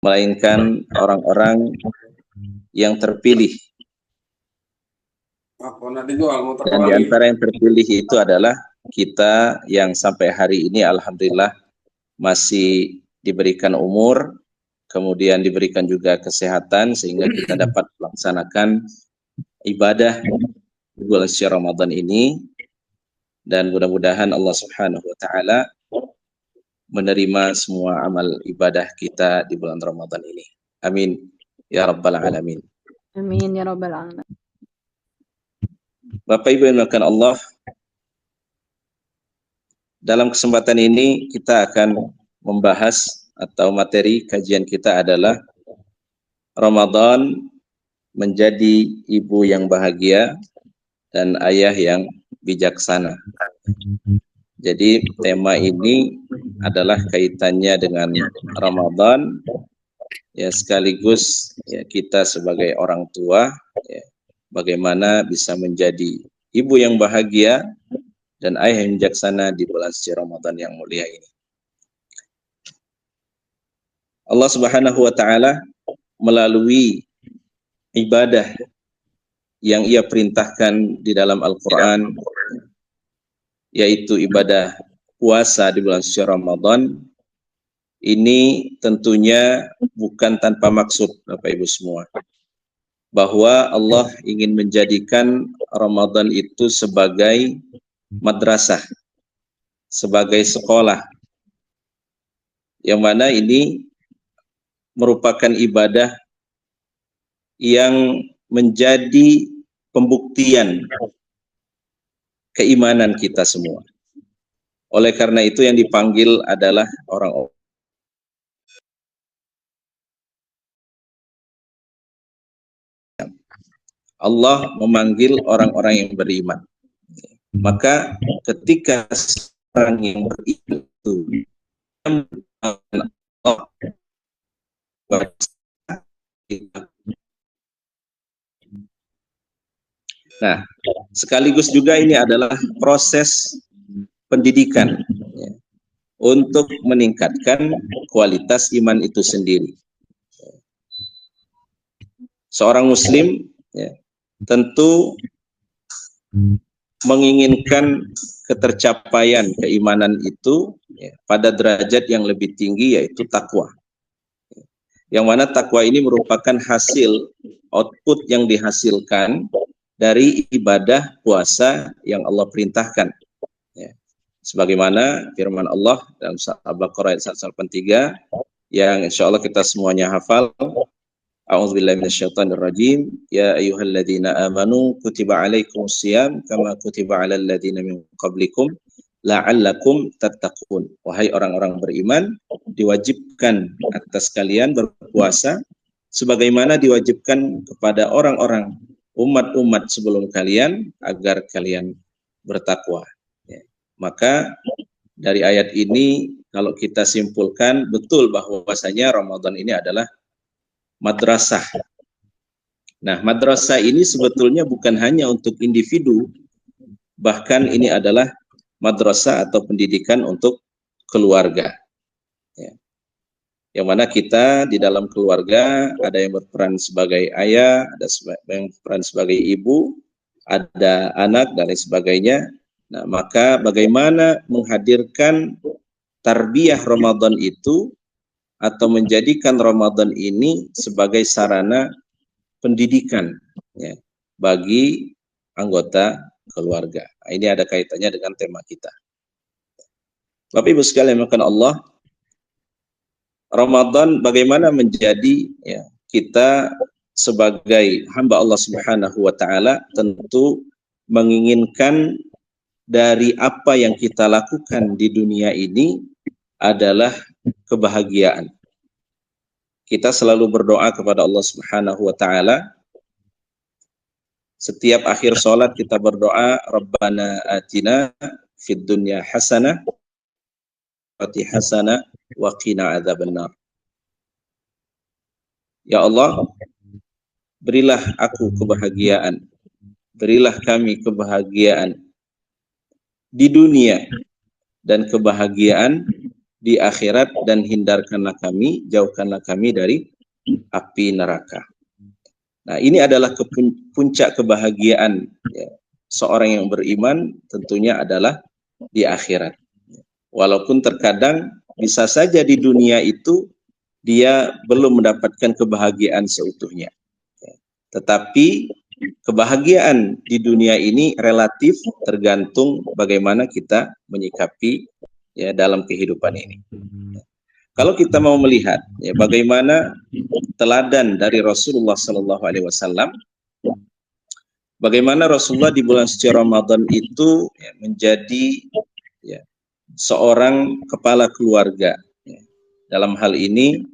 melainkan orang-orang yang terpilih. Dan di antara yang terpilih itu adalah kita yang sampai hari ini alhamdulillah masih diberikan umur, kemudian diberikan juga kesehatan sehingga kita dapat melaksanakan ibadah di bulan suci Ramadan ini, dan mudah-mudahan Allah Subhanahu wa taala menerima semua amal ibadah kita di bulan Ramadan ini. Amin ya rabbal alamin. Amin ya rabbal alamin. Bapak Ibu yang dimuliakan Allah, dalam kesempatan ini kita akan membahas atau materi kajian kita adalah Ramadan menjadi ibu yang bahagia dan ayah yang bijaksana. Jadi tema ini adalah kaitannya dengan Ramadan, ya, sekaligus ya, kita sebagai orang tua ya, bagaimana bisa menjadi ibu yang bahagia dan ayah yang bijaksana di bulan suci Ramadan yang mulia ini. Allah Subhanahu wa taala melalui ibadah yang Ia perintahkan di dalam Al-Qur'an, yaitu ibadah puasa di bulan suci Ramadan, ini tentunya bukan tanpa maksud Bapak Ibu semua, bahwa Allah ingin menjadikan Ramadan itu sebagai madrasah, sebagai sekolah, yang mana ini merupakan ibadah yang menjadi pembuktian keimanan kita semua. Oleh karena itu yang dipanggil adalah orang-orang. Allah memanggil orang-orang yang beriman. Maka ketika orang yang beriman itu nah, sekaligus juga ini adalah proses pendidikan ya, untuk meningkatkan kualitas iman itu sendiri. Seorang muslim ya, tentu menginginkan ketercapaian keimanan itu ya, pada derajat yang lebih tinggi, yaitu takwa. Yang mana takwa ini merupakan hasil output yang dihasilkan dari ibadah puasa yang Allah perintahkan. Ya. Sebagaimana firman Allah dalam Al-Baqarah ayat 183 yang insya Allah kita semuanya hafal. A'udzubillahi minasyaitonirrajim. Ya ayyuhalladzina amanu kutiba alaikumus shiyam kama kutiba alal ladzina min qablikum la'allakum tattaqun. Wahai orang-orang beriman, diwajibkan atas kalian berpuasa sebagaimana diwajibkan kepada orang-orang umat-umat sebelum kalian agar kalian bertakwa. Ya. Maka dari ayat ini kalau kita simpulkan betul bahwasanya Ramadan ini adalah madrasah. Nah, madrasah ini sebetulnya bukan hanya untuk individu, bahkan ini adalah madrasah atau pendidikan untuk keluarga. Ya. Yang mana kita di dalam keluarga ada yang berperan sebagai ayah, ada yang berperan sebagai ibu, ada anak dan lain sebagainya. Nah, maka bagaimana menghadirkan tarbiyah Ramadan itu atau menjadikan Ramadan ini sebagai sarana pendidikan ya, bagi anggota keluarga. Nah, ini ada kaitannya dengan tema kita. Bapak Ibu sekalian yang Allah, Ramadan bagaimana menjadi ya, kita sebagai hamba Allah Subhanahu wa taala tentu menginginkan dari apa yang kita lakukan di dunia ini adalah kebahagiaan. Kita selalu berdoa kepada Allah Subhanahu wa taala. Setiap akhir sholat kita berdoa, Rabbana atina fid dunya hasanah wa hasanah wa qina adzabannar. Ya Allah, berilah aku kebahagiaan. Berilah kami kebahagiaan di dunia dan kebahagiaan di akhirat dan hindarkanlah kami, jauhkanlah kami dari api neraka. Nah, ini adalah puncak kebahagiaan ya, seorang yang beriman tentunya adalah di akhirat. Walaupun terkadang bisa saja di dunia itu dia belum mendapatkan kebahagiaan seutuhnya. Tetapi kebahagiaan di dunia ini relatif tergantung bagaimana kita menyikapi ya dalam kehidupan ini. Kalau kita mau melihat ya bagaimana teladan dari Rasulullah Sallallahu Alaihi Wasallam, bagaimana Rasulullah di bulan suci Ramadan itu ya, menjadi ya, seorang kepala keluarga. Ya. Dalam hal ini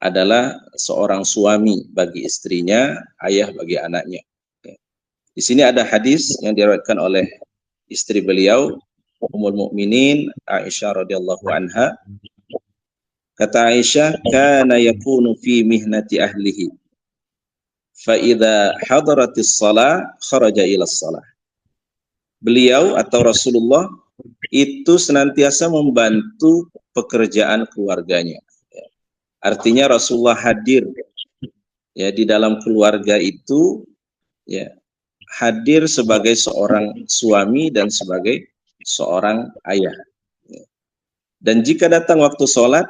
adalah seorang suami bagi istrinya, ayah bagi anaknya. Ya. Di sini ada hadis yang diriwayatkan oleh istri beliau, Ummul Mukminin Aisyah radhiyallahu anha. Kata Aisyah, kana yakunu fi mihnati ahlihi. Fa idza hadaratis shalah kharaja ila shalah. Beliau atau Rasulullah itu senantiasa membantu pekerjaan keluarganya. Artinya Rasulullah hadir ya di dalam keluarga itu ya hadir sebagai seorang suami dan sebagai seorang ayah. Dan jika datang waktu sholat,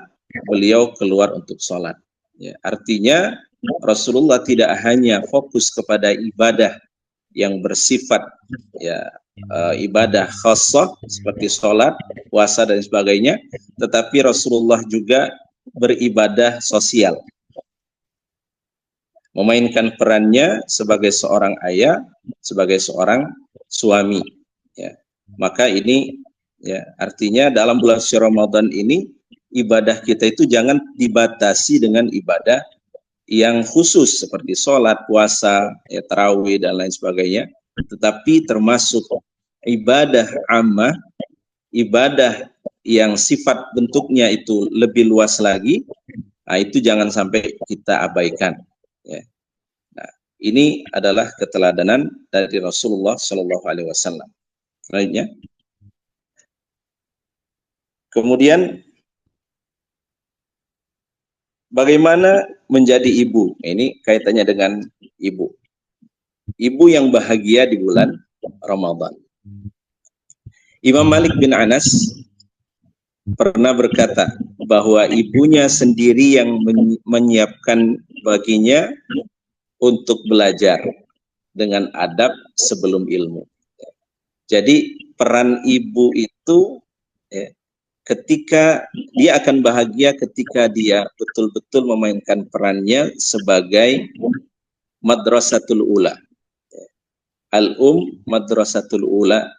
beliau keluar untuk sholat. Ya, artinya Rasulullah tidak hanya fokus kepada ibadah yang bersifat ya ibadah khassah seperti sholat, puasa dan sebagainya, tetapi Rasulullah juga beribadah sosial, memainkan perannya sebagai seorang ayah, sebagai seorang suami. Ya, maka ini ya artinya dalam bulan suci Ramadan ini ibadah kita itu jangan dibatasi dengan ibadah yang khusus seperti sholat, puasa, ya, tarawih dan lain sebagainya, tetapi termasuk ibadah ammah, ibadah yang sifat bentuknya itu lebih luas lagi, nah itu jangan sampai kita abaikan. Ya. Nah, ini adalah keteladanan dari Rasulullah Shallallahu Alaihi Wasallam. Selanjutnya, kemudian bagaimana menjadi ibu? Ini kaitannya dengan ibu. Ibu yang bahagia di bulan Ramadan. Imam Malik bin Anas pernah berkata bahwa ibunya sendiri yang menyiapkan baginya untuk belajar dengan adab sebelum ilmu. Jadi peran ibu itu ya, ketika dia akan bahagia ketika dia betul-betul memainkan perannya sebagai madrasatul ula. Madrasatul ula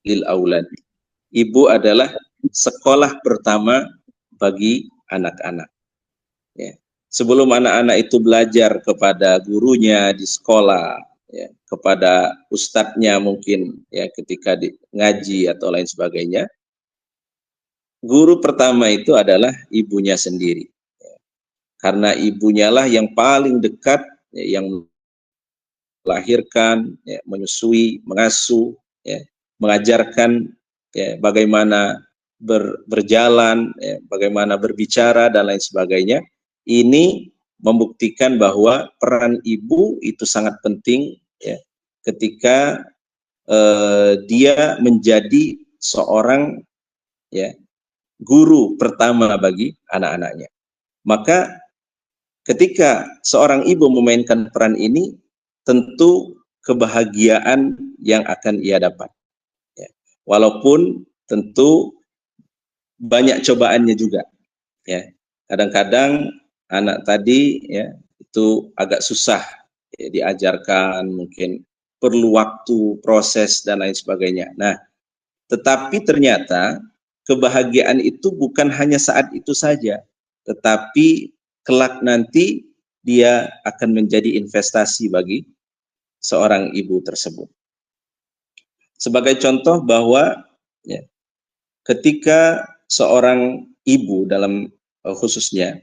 lil aulad. Ibu adalah sekolah pertama bagi anak-anak. Ya. Sebelum anak-anak itu belajar kepada gurunya di sekolah, ya, kepada ustadznya mungkin ya ketika ngaji atau lain sebagainya, guru pertama itu adalah ibunya sendiri. Ya. Karena ibunya lah yang paling dekat, ya, yang melahirkan, ya, menyusui, mengasuh, ya, mengajarkan ya, bagaimana berjalan, ya, bagaimana berbicara dan lain sebagainya. Ini membuktikan bahwa peran ibu itu sangat penting ya, ketika dia menjadi seorang ya guru pertama bagi anak-anaknya. Maka ketika seorang ibu memainkan peran ini, tentu kebahagiaan yang akan ia dapat. Ya. Walaupun tentu banyak cobaannya juga. Ya. Kadang-kadang anak tadi ya itu agak susah ya, diajarkan, mungkin perlu waktu, proses dan lain sebagainya. Nah, tetapi ternyata kebahagiaan itu bukan hanya saat itu saja, tetapi kelak nanti dia akan menjadi investasi bagi seorang ibu tersebut. Sebagai contoh bahwa ya, ketika seorang ibu dalam khususnya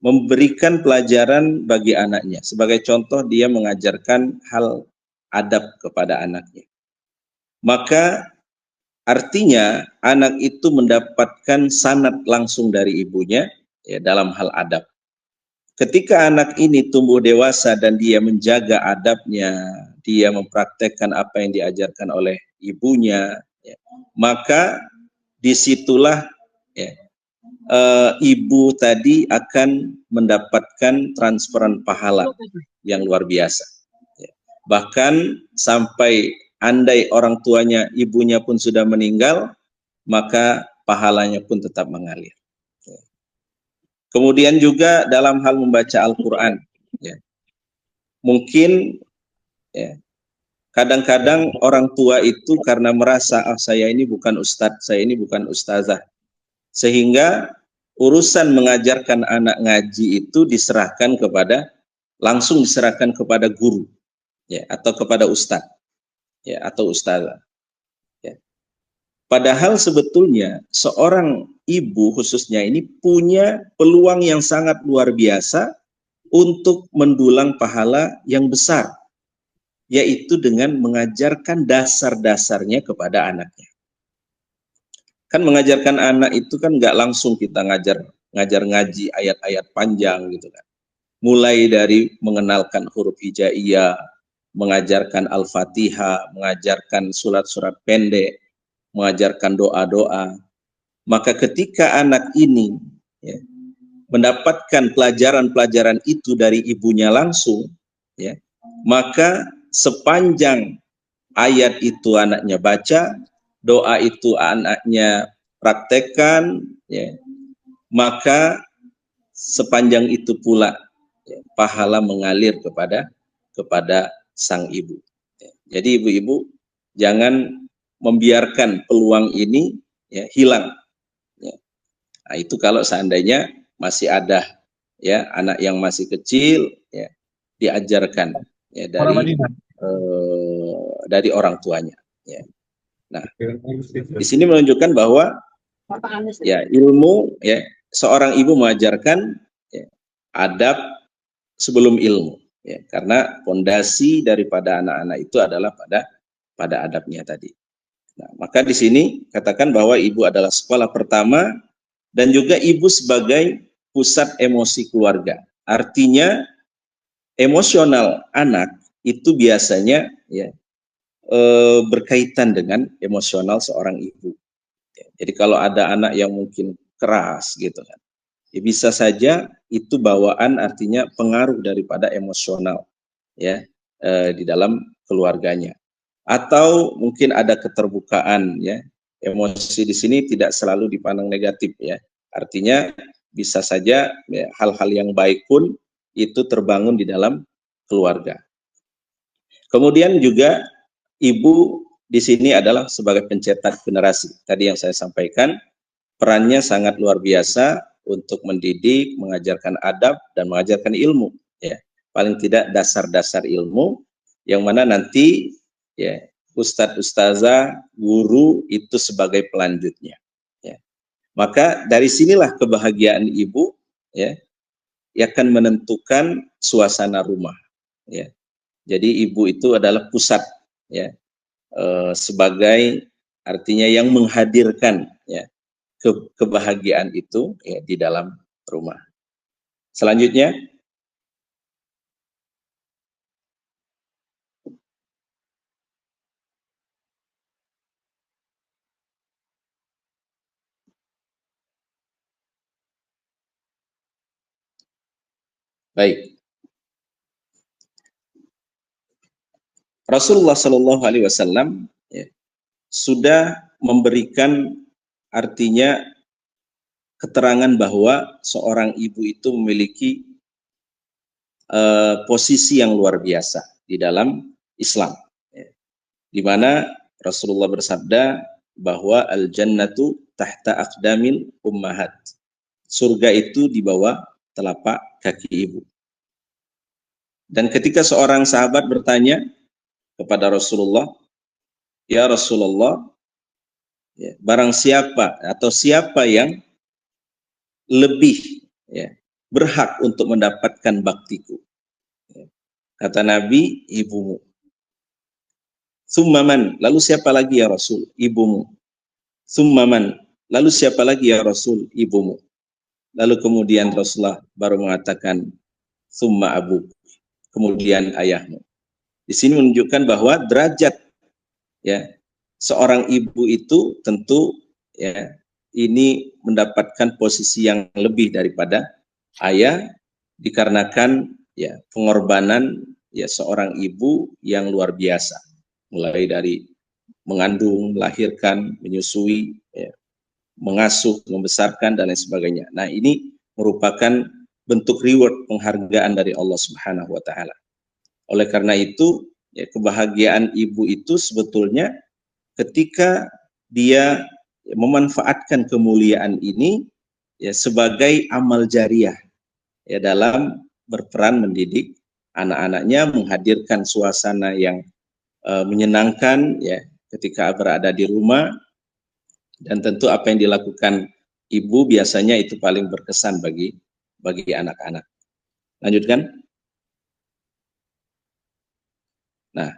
memberikan pelajaran bagi anaknya, sebagai contoh dia mengajarkan hal adab kepada anaknya, maka Artinya anak itu mendapatkan sanad langsung dari ibunya ya, dalam hal adab. Ketika anak ini tumbuh dewasa dan dia menjaga adabnya, dia mempraktekkan apa yang diajarkan oleh ibunya, ya, maka disitulah ya, ibu tadi akan mendapatkan transferan pahala yang luar biasa. Ya. Bahkan sampai andai orang tuanya, ibunya pun sudah meninggal, maka pahalanya pun tetap mengalir. Ya. Kemudian juga dalam hal membaca Al-Quran, ya. Mungkin ya, kadang-kadang orang tua itu karena merasa saya ini bukan ustadz, saya ini bukan ustazah, sehingga urusan mengajarkan anak ngaji itu langsung diserahkan kepada guru, ya, atau kepada ustadz, ya, atau ustazah. Ya. Padahal sebetulnya seorang ibu khususnya ini punya peluang yang sangat luar biasa untuk mendulang pahala yang besar, yaitu dengan mengajarkan dasar-dasarnya kepada anaknya. Kan mengajarkan anak itu kan nggak langsung kita ngajar ngaji ayat-ayat panjang gitu kan. Mulai dari mengenalkan huruf hijaiyah, mengajarkan Al-Fatihah, mengajarkan surat-surat pendek, mengajarkan doa-doa. Maka ketika anak ini ya, mendapatkan pelajaran-pelajaran itu dari ibunya langsung, ya, maka sepanjang ayat itu anaknya baca, doa itu anaknya praktekkan, ya, maka sepanjang itu pula ya, pahala mengalir kepada sang ibu. Ya. Jadi ibu-ibu jangan membiarkan peluang ini ya, hilang. Ya. Nah, itu kalau seandainya masih ada ya anak yang masih kecil ya, diajarkan ya dari orang tuanya. Ya. Nah, di sini menunjukkan bahwa ya ilmu ya seorang ibu mengajarkan ya, adab sebelum ilmu ya, karena fondasi daripada anak-anak itu adalah pada adabnya tadi. Nah, maka di sini katakan bahwa ibu adalah sekolah pertama dan juga ibu sebagai pusat emosi keluarga. Artinya emosional anak itu biasanya ya berkaitan dengan emosional seorang ibu. Jadi kalau ada anak yang mungkin keras gitu kan, ya bisa saja itu bawaan artinya pengaruh daripada emosional ya di dalam keluarganya. Atau mungkin ada keterbukaan ya. Emosi di sini tidak selalu dipandang negatif ya. Artinya bisa saja ya, hal-hal yang baik pun itu terbangun di dalam keluarga. Kemudian juga ibu di sini adalah sebagai pencetak generasi. Tadi yang saya sampaikan, perannya sangat luar biasa untuk mendidik, mengajarkan adab, dan mengajarkan ilmu. Ya. Paling tidak dasar-dasar ilmu, yang mana nanti ya, ustadz, ustazah, guru itu sebagai pelanjutnya. Ya. Maka dari sinilah kebahagiaan ibu ya, yang akan menentukan suasana rumah. Ya. Jadi ibu itu adalah pusat ya, sebagai artinya yang menghadirkan ya, kebahagiaan itu ya, di dalam rumah. Selanjutnya, baik. Rasulullah Shallallahu Alaihi Wasallam ya, sudah memberikan artinya keterangan bahwa seorang ibu itu memiliki posisi yang luar biasa di dalam Islam, ya, di mana Rasulullah bersabda bahwa al-jannatu tahta aqdamil ummahat. Surga itu di bawah telapak kaki ibu. Dan ketika seorang sahabat bertanya kepada Rasulullah, ya Rasulullah, ya, barang siapa atau siapa yang lebih ya, berhak untuk mendapatkan baktiku? Ya. Kata Nabi, ibumu. Summaman, lalu siapa lagi ya Rasul? Ibumu. Summaman, lalu siapa lagi ya Rasul? Ibumu. Lalu kemudian Rasulullah baru mengatakan summa abu, kemudian ayahmu. Di sini menunjukkan bahwa derajat ya seorang ibu itu tentu ya ini mendapatkan posisi yang lebih daripada ayah, dikarenakan ya pengorbanan ya seorang ibu yang luar biasa, mulai dari mengandung, melahirkan, menyusui, ya, mengasuh, membesarkan dan lain sebagainya. Nah, ini merupakan bentuk reward penghargaan dari Allah Subhanahu wa taala. Oleh karena itu, ya, kebahagiaan ibu itu sebetulnya ketika dia memanfaatkan kemuliaan ini ya sebagai amal jariah ya dalam berperan mendidik anak-anaknya, menghadirkan suasana yang menyenangkan ya ketika berada di rumah, dan tentu apa yang dilakukan ibu biasanya itu paling berkesan bagi anak-anak. Lanjutkan. Nah,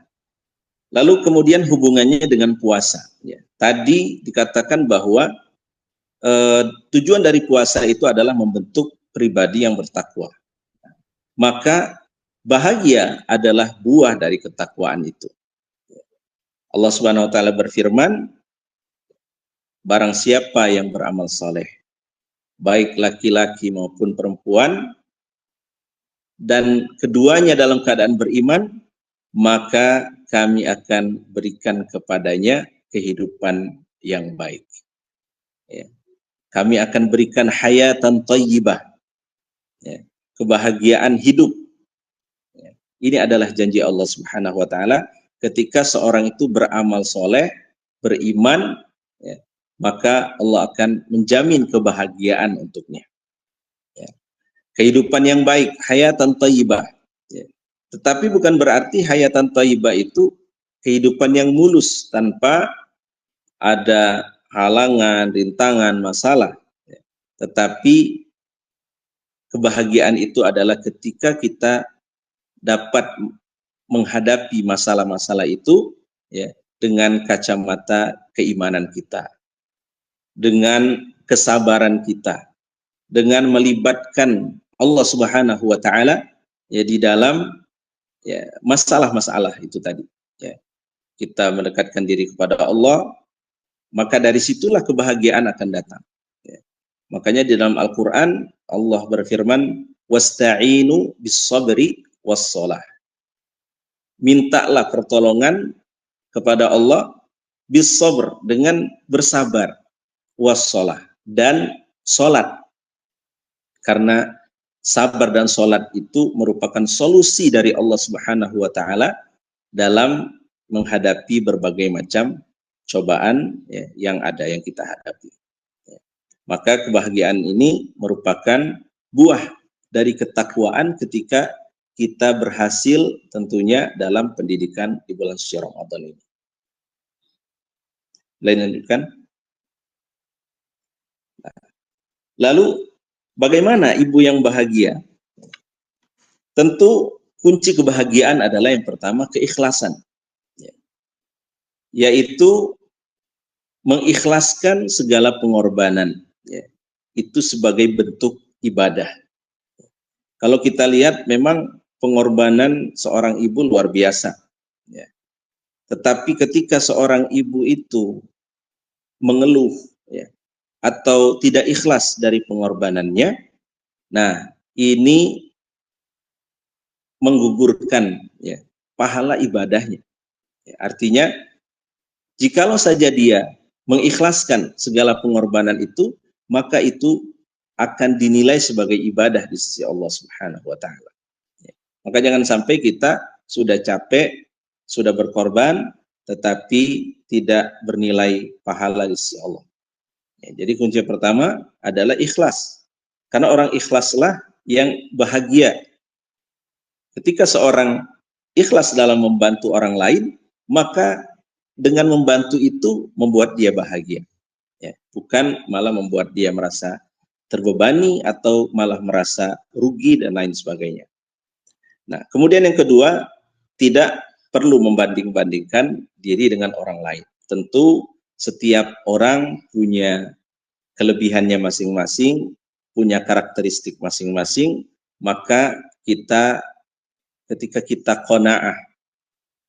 lalu kemudian hubungannya dengan puasa. Ya. Tadi dikatakan bahwa tujuan dari puasa itu adalah membentuk pribadi yang bertakwa. Maka bahagia adalah buah dari ketakwaan itu. Allah Subhanahu wa taala berfirman, barang siapa yang beramal saleh, baik laki-laki maupun perempuan, dan keduanya dalam keadaan beriman, maka kami akan berikan kepadanya kehidupan yang baik. Ya. Kami akan berikan hayatan thayyibah, ya, kebahagiaan hidup. Ya. Ini adalah janji Allah Subhanahu wa taala ketika seorang itu beramal soleh, beriman, ya, maka Allah akan menjamin kebahagiaan untuknya. Ya. Kehidupan yang baik, hayatan thayyibah. Ya. Tetapi bukan berarti hayatan thayyibah itu kehidupan yang mulus tanpa ada halangan, rintangan, masalah. Ya. Tetapi kebahagiaan itu adalah ketika kita dapat menghadapi masalah-masalah itu ya dengan kacamata keimanan kita, dengan kesabaran kita, dengan melibatkan Allah Subhanahu wa taala ya di dalam ya masalah-masalah itu tadi. Ya. Kita mendekatkan diri kepada Allah, maka dari situlah kebahagiaan akan datang. Ya. Makanya di dalam Al-Qur'an Allah berfirman, wasta'inu bis-sabri was-shalah. Mintalah pertolongan kepada Allah bis-sabr, dengan bersabar, was-shalah, dan salat. Karena sabar dan salat itu merupakan solusi dari Allah Subhanahu wa taala dalam menghadapi berbagai macam cobaan ya, yang ada yang kita hadapi. Ya. Maka kebahagiaan ini merupakan buah dari ketakwaan ketika kita berhasil tentunya dalam pendidikan di bulan suci Ramadan ini. Lanjutkan. Lalu bagaimana ibu yang bahagia? Tentu kunci kebahagiaan adalah yang pertama keikhlasan. Ya. Yaitu mengikhlaskan segala pengorbanan. Ya. Itu sebagai bentuk ibadah. Kalau kita lihat memang pengorbanan seorang ibu luar biasa. Ya. Tetapi ketika seorang ibu itu mengeluh ya, atau tidak ikhlas dari pengorbanannya, nah ini menggugurkan ya, pahala ibadahnya. Ya, artinya, jikalau saja dia mengikhlaskan segala pengorbanan itu, maka itu akan dinilai sebagai ibadah di sisi Allah Subhanahu wa taala. Ya. Maka jangan sampai kita sudah capek, sudah berkorban, tetapi tidak bernilai pahala di sisi Allah. Ya, jadi kunci pertama adalah ikhlas. Karena orang ikhlaslah yang bahagia. Ketika seorang ikhlas dalam membantu orang lain, maka dengan membantu itu membuat dia bahagia. Ya, bukan malah membuat dia merasa terbebani atau malah merasa rugi dan lain sebagainya. Nah, kemudian yang kedua, tidak perlu membanding-bandingkan diri dengan orang lain. Tentu setiap orang punya kelebihannya masing-masing, punya karakteristik masing-masing, maka kita ketika kita qanaah,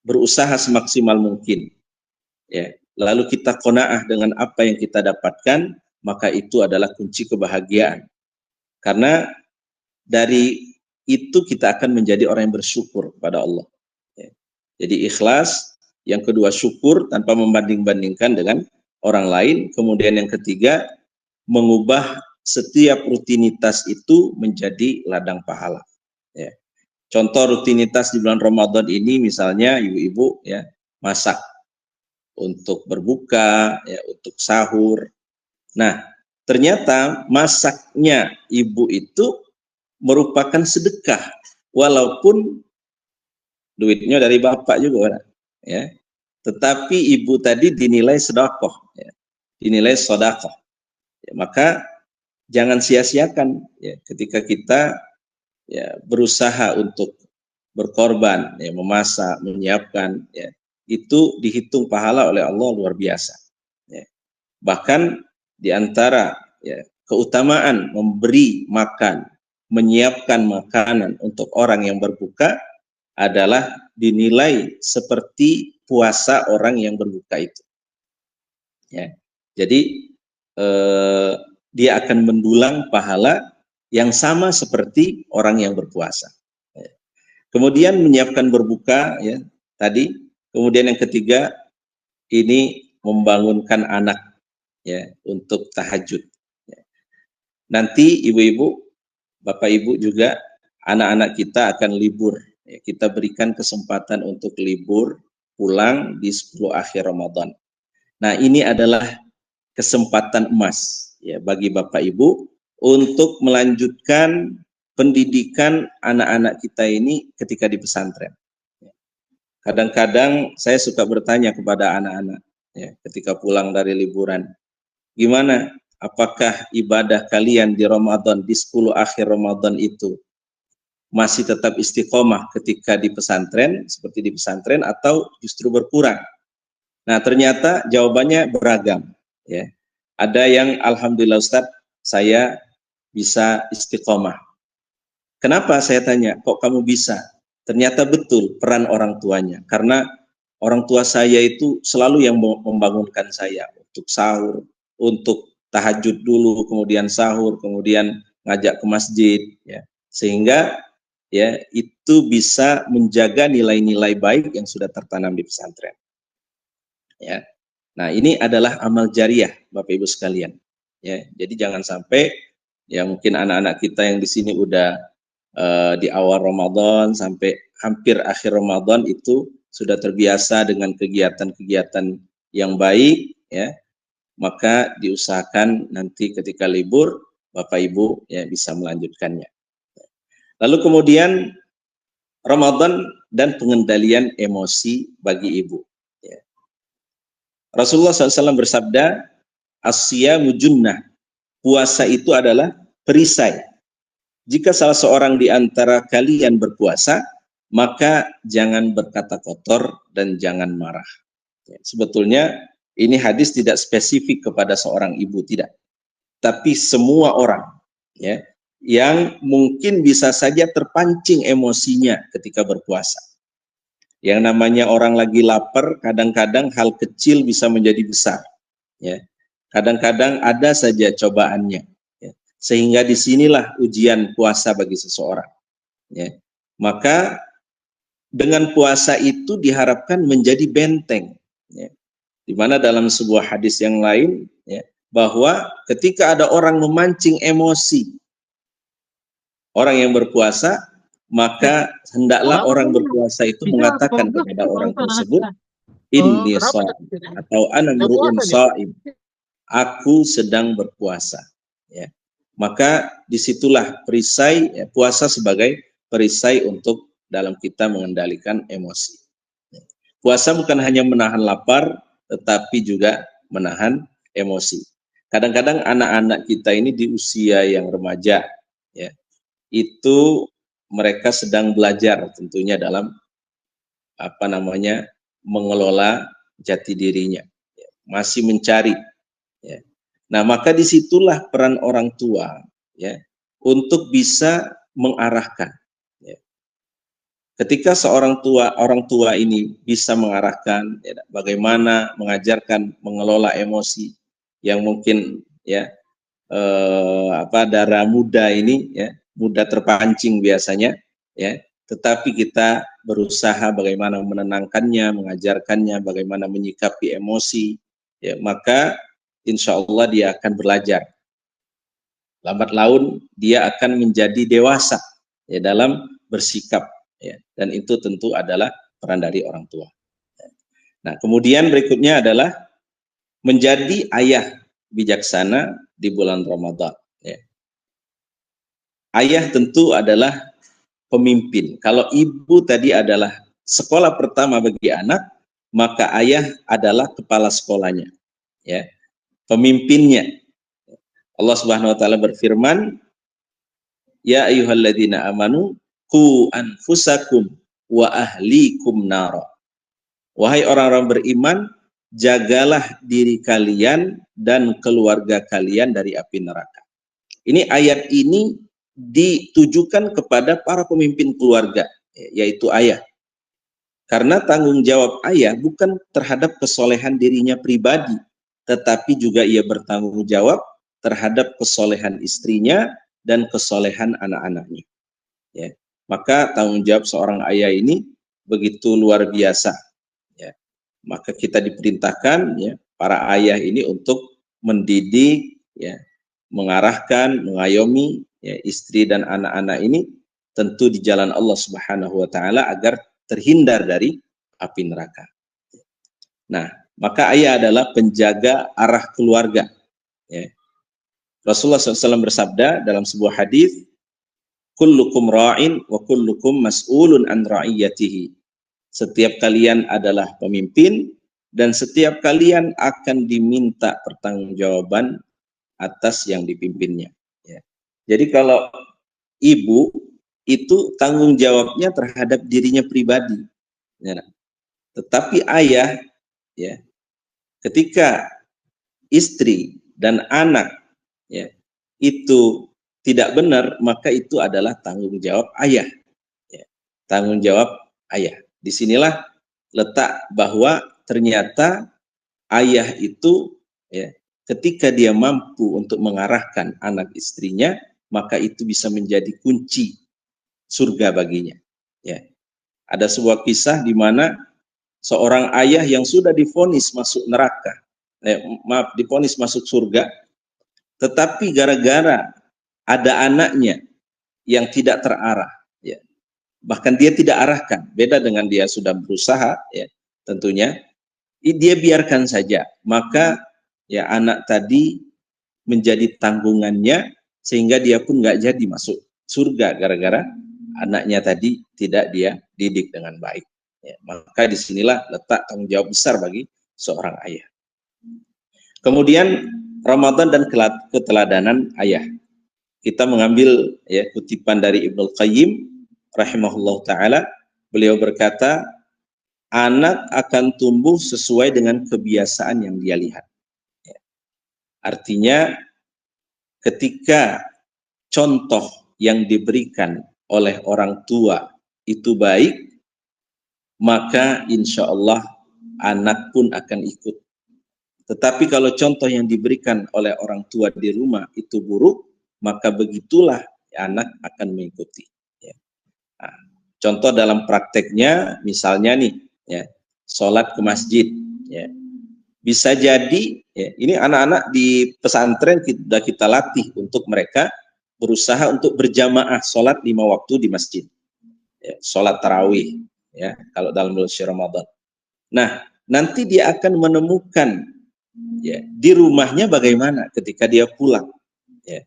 berusaha semaksimal mungkin, ya, lalu kita qanaah dengan apa yang kita dapatkan, maka itu adalah kunci kebahagiaan. Karena dari itu kita akan menjadi orang yang bersyukur kepada Allah. Ya. Jadi ikhlas, yang kedua syukur tanpa membanding-bandingkan dengan orang lain, kemudian yang ketiga mengubah setiap rutinitas itu menjadi ladang pahala. Ya. Contoh rutinitas di bulan Ramadan ini misalnya ibu-ibu ya masak untuk berbuka, ya, untuk sahur. Nah, ternyata masaknya ibu itu merupakan sedekah, walaupun duitnya dari bapak juga, ya. Tetapi ibu tadi dinilai sedekah, ya. Dinilai sedekah. Ya, maka jangan sia-siakan ya ketika kita ya berusaha untuk berkorban, ya, memasak, menyiapkan, ya, itu dihitung pahala oleh Allah luar biasa. Ya. Bahkan di antara ya, keutamaan memberi makan, menyiapkan makanan untuk orang yang berbuka adalah dinilai seperti puasa orang yang berbuka itu. Ya. Jadi dia akan mendulang pahala yang sama seperti orang yang berpuasa. Ya. Kemudian menyiapkan berbuka, ya tadi. Kemudian yang ketiga ini membangunkan anak, ya untuk tahajud. Ya. Nanti ibu-ibu, bapak ibu juga anak-anak kita akan libur. Ya, kita berikan kesempatan untuk libur pulang di 10 akhir Ramadan. Nah ini adalah kesempatan emas ya bagi bapak ibu untuk melanjutkan pendidikan anak-anak kita ini ketika di pesantren. Kadang-kadang saya suka bertanya kepada anak-anak ya, ketika pulang dari liburan, gimana? Apakah ibadah kalian di Ramadan, di 10 akhir Ramadan itu masih tetap istiqomah ketika di pesantren, seperti di pesantren, atau justru berkurang? Nah, ternyata jawabannya beragam. Ya. Ada yang alhamdulillah Ustadz, saya bisa istiqomah. Kenapa saya tanya, kok kamu bisa? Ternyata betul peran orang tuanya, karena orang tua saya itu selalu yang membangunkan saya untuk sahur, untuk tahajud dulu, kemudian sahur, kemudian ngajak ke masjid, ya. Sehingga ya itu bisa menjaga nilai-nilai baik yang sudah tertanam di pesantren. Ya. Nah, ini adalah amal jariah Bapak Ibu sekalian. Ya, jadi jangan sampai ya mungkin anak-anak kita yang di sini udah di awal Ramadan sampai hampir akhir Ramadan itu sudah terbiasa dengan kegiatan-kegiatan yang baik, ya, maka diusahakan nanti ketika libur Bapak Ibu ya bisa melanjutkannya. Lalu kemudian Ramadan dan pengendalian emosi bagi ibu. Ya. Rasulullah SAW bersabda, "As-siyamu junnah." Puasa itu adalah perisai. Jika salah seorang di antara kalian berpuasa, maka jangan berkata kotor dan jangan marah. Ya, sebetulnya ini hadis tidak spesifik kepada seorang ibu, tidak. Tapi semua orang ya, yang mungkin bisa saja terpancing emosinya ketika berpuasa. Yang namanya orang lagi lapar, kadang-kadang hal kecil bisa menjadi besar. Ya. Kadang-kadang ada saja cobaannya. Ya. Sehingga disinilah ujian puasa bagi seseorang. Ya. Maka dengan puasa itu diharapkan menjadi benteng. Ya. Di mana dalam sebuah hadis yang lain, ya, bahwa ketika ada orang memancing emosi orang yang berpuasa, maka hendaklah orang berpuasa itu mengatakan kepada orang tersebut, inni sha'im, atau ana mru'un sha'im, aku sedang berpuasa. Ya. Maka disitulah perisai ya, puasa sebagai perisai untuk dalam kita mengendalikan emosi. Ya. Puasa bukan hanya menahan lapar, tetapi juga menahan emosi. Kadang-kadang anak-anak kita ini di usia yang remaja, ya, itu mereka sedang belajar tentunya dalam mengelola jati dirinya. masih mencari. Ya. Nah, maka disitulah peran orang tua, ya, untuk bisa mengarahkan. Ya. Ketika seorang orang tua ini bisa mengarahkan, ya, bagaimana mengajarkan mengelola emosi yang mungkin, ya, darah muda ini, ya, mudah terpancing biasanya, ya, tetapi kita berusaha bagaimana menenangkannya, mengajarkannya bagaimana menyikapi emosi, ya, maka insya Allah dia akan belajar. Lambat laun dia akan menjadi dewasa, ya, dalam bersikap, ya, dan itu tentu adalah peran dari orang tua. Nah, kemudian berikutnya adalah menjadi ayah bijaksana di bulan Ramadan. Ya. Ayah tentu adalah pemimpin. Kalau ibu tadi adalah sekolah pertama bagi anak, maka ayah adalah kepala sekolahnya, ya, pemimpinnya. Allah Subhanahu wa taala berfirman, ya ayyuhalladzina amanu qu anfusakum wa ahlikum nara. Wahai orang-orang beriman, jagalah diri kalian dan keluarga kalian dari api neraka. Ini ayat ini ditujukan kepada para pemimpin keluarga, yaitu ayah. Karena tanggung jawab ayah bukan terhadap kesolehan dirinya pribadi, tetapi juga ia bertanggung jawab terhadap kesolehan istrinya dan kesolehan anak-anaknya. Ya. Maka tanggung jawab seorang ayah ini begitu luar biasa. Ya. Maka kita diperintahkan, ya, para ayah ini untuk mendidik, ya, mengarahkan, mengayomi, ya, istri dan anak-anak ini tentu di jalan Allah Subhanahu wa taala agar terhindar dari api neraka. Nah, maka ayah adalah penjaga arah keluarga. Ya. Rasulullah SAW bersabda dalam sebuah hadis, kullukum ra'in wa kullukum mas'ulun an ra'iyatihi. Setiap kalian adalah pemimpin dan setiap kalian akan diminta pertanggungjawaban atas yang dipimpinnya. Ya. Jadi kalau ibu itu tanggung jawabnya terhadap dirinya pribadi, ya. Tetapi ayah, ya, ketika istri dan anak, ya, itu tidak benar, maka itu adalah tanggung jawab ayah, ya. Tanggung jawab ayah. Disinilah letak bahwa ternyata ayah itu, ya, ketika dia mampu untuk mengarahkan anak istrinya, maka itu bisa menjadi kunci surga baginya. Ya. Ada sebuah kisah di mana seorang ayah yang sudah divonis masuk neraka, divonis masuk surga, tetapi gara-gara ada anaknya yang tidak terarah, ya, bahkan dia tidak arahkan, beda dengan dia sudah berusaha, ya, tentunya dia biarkan saja, maka, ya, anak tadi menjadi tanggungannya sehingga dia pun nggak jadi masuk surga gara-gara anaknya tadi tidak dia didik dengan baik. Ya, maka disinilah letak tanggung jawab besar bagi seorang ayah. Kemudian Ramadan dan keteladanan ayah. Kita mengambil, ya, kutipan dari Ibnu Qayyim rahimahullah taala. Beliau berkata, anak akan tumbuh sesuai dengan kebiasaan yang dia lihat. Ya. Artinya ketika contoh yang diberikan oleh orang tua itu baik, maka insya Allah anak pun akan ikut. Tetapi kalau contoh yang diberikan oleh orang tua di rumah itu buruk, maka begitulah anak akan mengikuti. Ya. Nah, contoh dalam prakteknya, misalnya nih, ya, sholat ke masjid. Ya. Bisa jadi, ya, ini anak-anak di pesantren sudah kita latih untuk mereka berusaha untuk berjamaah sholat 5 waktu di masjid. Ya, sholat tarawih, ya, kalau dalam bulan Ramadan. Nah, nanti dia akan menemukan, ya, di rumahnya bagaimana ketika dia pulang. Ya.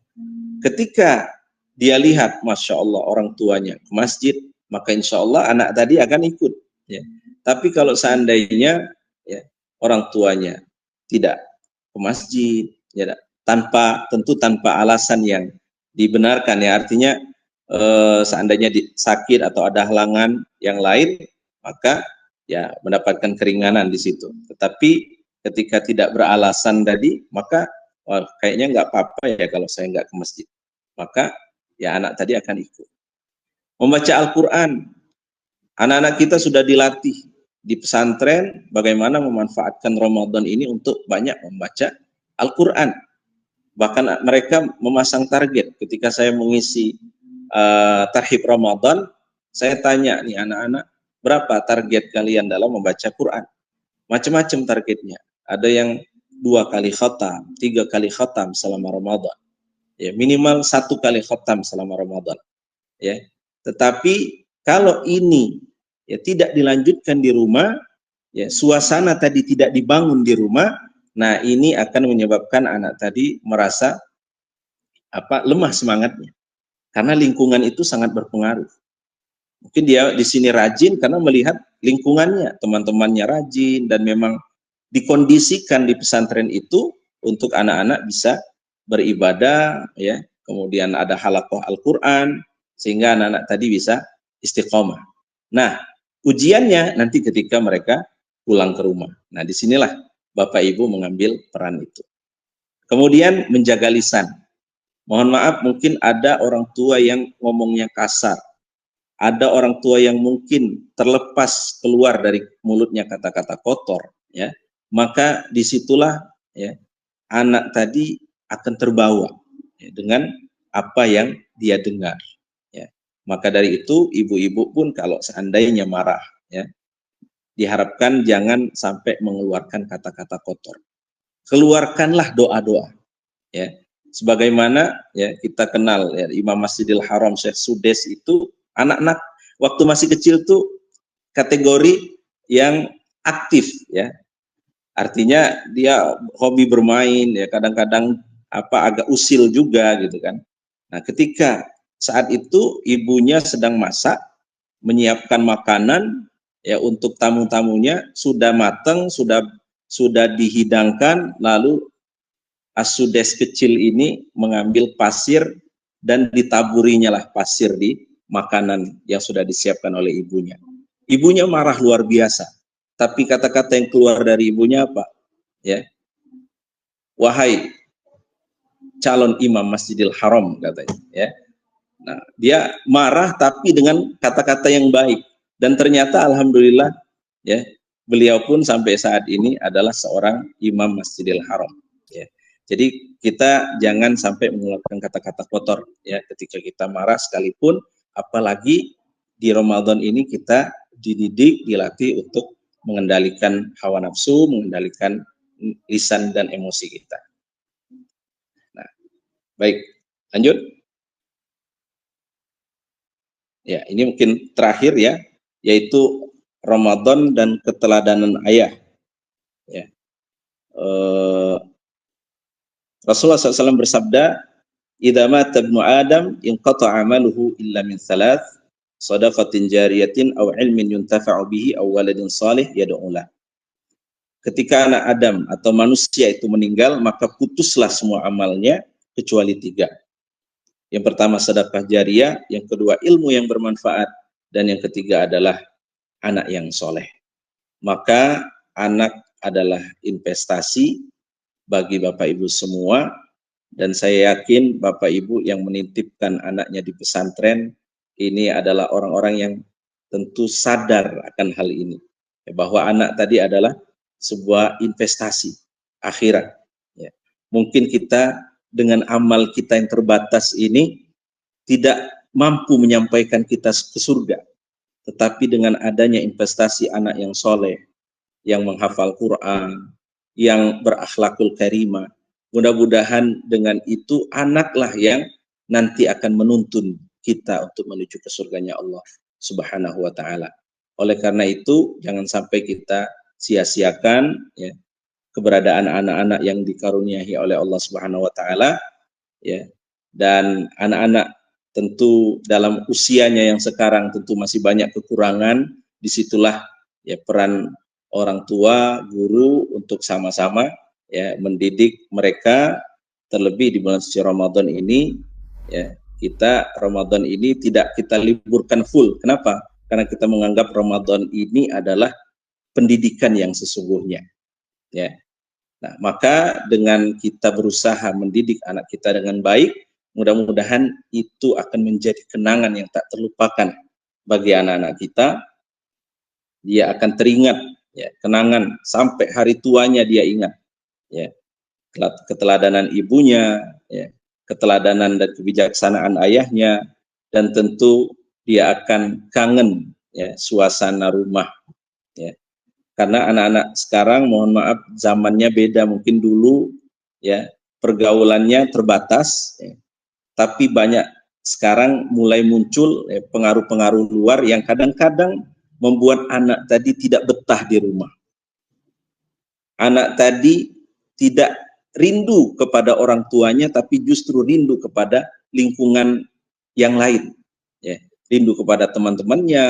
Ketika dia lihat, Masya Allah, orang tuanya ke masjid, maka insya Allah anak tadi akan ikut. Ya. Tapi kalau seandainya, ya, orang tuanya tidak ke masjid, ya, tentu tanpa alasan yang dibenarkan, ya, artinya seandainya sakit atau ada halangan yang lain, maka, ya, mendapatkan keringanan di situ. Tetapi ketika tidak beralasan tadi, maka kayaknya nggak apa-apa ya kalau saya nggak ke masjid. Maka ya anak tadi akan ikut. Membaca Al-Quran, anak-anak kita sudah dilatih di pesantren bagaimana memanfaatkan Ramadan ini untuk banyak membaca Al-Quran. Bahkan mereka memasang target. Ketika saya mengisi tarhib Ramadan, saya tanya nih anak-anak, berapa target kalian dalam membaca Quran? Macam-macam targetnya. Ada yang 2 kali khatam, 3 kali khatam selama Ramadan. Ya, minimal 1 kali khatam selama Ramadan. Ya. Tetapi kalau ini ya tidak dilanjutkan di rumah, ya suasana tadi tidak dibangun di rumah, nah ini akan menyebabkan anak tadi merasa lemah semangatnya. Karena lingkungan itu sangat berpengaruh. Mungkin dia di sini rajin karena melihat lingkungannya, teman-temannya rajin dan memang dikondisikan di pesantren itu untuk anak-anak bisa beribadah, ya. Kemudian ada halaqah Al-Qur'an sehingga anak-anak tadi bisa istiqomah. Nah, ujiannya nanti ketika mereka pulang ke rumah. Nah, disinilah Bapak Ibu mengambil peran itu. Kemudian menjaga lisan. Mohon maaf, mungkin ada orang tua yang ngomongnya kasar. Ada orang tua yang mungkin terlepas keluar dari mulutnya kata-kata kotor, ya. Maka disitulah ya anak tadi akan terbawa ya, dengan apa yang dia dengar. Ya. Maka dari itu ibu-ibu pun kalau seandainya marah, ya, diharapkan jangan sampai mengeluarkan kata-kata kotor. Keluarkanlah doa-doa. Ya. Sebagaimana ya kita kenal ya, Imam Masjidil Haram Syekh Sudes itu anak-anak waktu masih kecil tuh kategori yang aktif ya. Artinya dia hobi bermain ya, kadang-kadang agak usil juga gitu kan. Nah, ketika saat itu ibunya sedang masak, menyiapkan makanan ya untuk tamu-tamunya, sudah matang, sudah dihidangkan, lalu As-Sudes kecil ini mengambil pasir dan ditaburinya lah pasir di makanan yang sudah disiapkan oleh ibunya. Ibunya marah luar biasa. Tapi kata-kata yang keluar dari ibunya apa? Ya, wahai calon imam Masjidil Haram katanya. Ya, nah dia marah tapi dengan kata-kata yang baik dan ternyata alhamdulillah ya beliau pun sampai saat ini adalah seorang imam Masjidil Haram. Ya, jadi kita jangan sampai mengeluarkan kata-kata kotor ya ketika kita marah sekalipun, apalagi di Ramadan ini kita dididik, dilatih untuk mengendalikan hawa nafsu, mengendalikan lisan dan emosi kita. Nah, baik, lanjut. Ya, ini mungkin terakhir ya, yaitu Ramadan dan keteladanan ayah. Ya. Rasulullah SAW bersabda, "Idza mata ibnu Adam inqata'a 'amaluhu illa min thalath, shadaqatin jariyatin aw 'ilmin yuntafa'u bihi aw waladin shalih yad'u lah." Ketika anak Adam atau manusia itu meninggal, maka putuslah semua amalnya kecuali 3. Yang pertama sedekah jariyah, yang kedua ilmu yang bermanfaat, dan yang ketiga adalah anak yang soleh. Maka anak adalah investasi bagi Bapak Ibu semua, dan saya yakin Bapak Ibu yang menitipkan anaknya di pesantren ini adalah orang-orang yang tentu sadar akan hal ini, bahwa anak tadi adalah sebuah investasi akhirat. Ya. Mungkin kita dengan amal kita yang terbatas ini tidak mampu menyampaikan kita ke surga, tetapi dengan adanya investasi anak yang soleh, yang menghafal Quran, yang berakhlakul karimah, mudah-mudahan dengan itu anaklah yang nanti akan menuntun kita untuk menuju ke surganya Allah Subhanahu wa ta'ala. Oleh karena itu jangan sampai kita sia-siakan ya keberadaan anak-anak yang dikaruniai oleh Allah Subhanahu wa taala ya. Dan anak-anak tentu dalam usianya yang sekarang tentu masih banyak kekurangan, disitulah ya peran orang tua, guru untuk sama-sama ya mendidik mereka, terlebih di bulan suci Ramadan ini ya. Kita Ramadan ini tidak kita liburkan full. Kenapa? Karena kita menganggap Ramadan ini adalah pendidikan yang sesungguhnya. Ya, Nah, maka dengan kita berusaha mendidik anak kita dengan baik, mudah-mudahan itu akan menjadi kenangan yang tak terlupakan bagi anak-anak kita. Dia akan teringat, ya, kenangan sampai hari tuanya dia ingat, ya, keteladanan ibunya, ya, keteladanan dan kebijaksanaan ayahnya, dan tentu dia akan kangen, ya, suasana rumah, ya. Karena anak-anak sekarang, mohon maaf, zamannya beda. Mungkin dulu, ya, pergaulannya terbatas, ya, tapi banyak sekarang mulai muncul, ya, pengaruh-pengaruh luar yang kadang-kadang membuat anak tadi tidak betah di rumah. Anak tadi tidak rindu kepada orang tuanya, tapi justru rindu kepada lingkungan yang lain, ya. Rindu kepada teman-temannya,